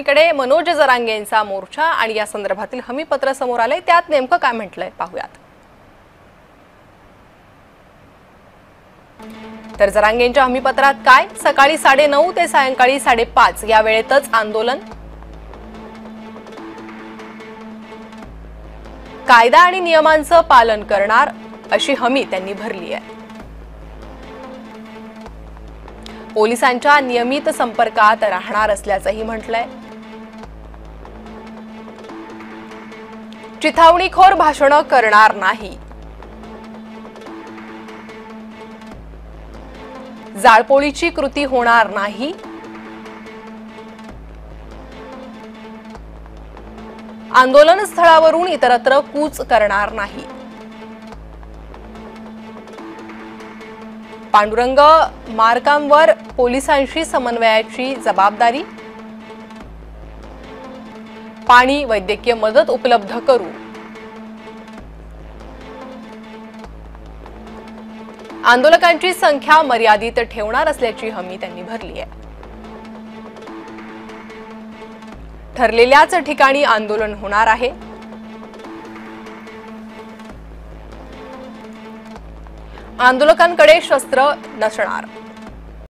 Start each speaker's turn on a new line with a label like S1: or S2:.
S1: बातमीकडे मनोज जरांगे यांचा मोर्चा आणि या संदर्भातील हमीपत्र समोर आले, त्यात नेमकं काय म्हटलंय पाहूयात। तर जरांगेंच्या हमीपत्रात काय, सकाळी 9:30 ते सायंकाळी 5:30 या वेळेतच आंदोलन, कायदा आणि नियमांचं पालन करणार अशी हमी त्यांनी भरली आहे। पोलिसांच्या नियमित संपर्कात राहणार असल्याचंही म्हटलंय। चिथावणीखोर भाषणं करणार नाही, जाळपोळीची कृती होणार नाही, आंदोलन स्थळावरून इतरत्र कूच करणार नाही। पांडुरंग मार्गांवर पोलिसांशी समन्वयाची जबाबदारी, पाणी वैद्यकीय मदत उपलब्ध करू, आंदोलकांची संख्या मर्यादित ठेवणार असल्याची हमी त्यांनी भरली आहे। ठरलेल्याच ठिकाणी आंदोलन होणार आहे, आंदोलकांकडे शस्त्र नसणार।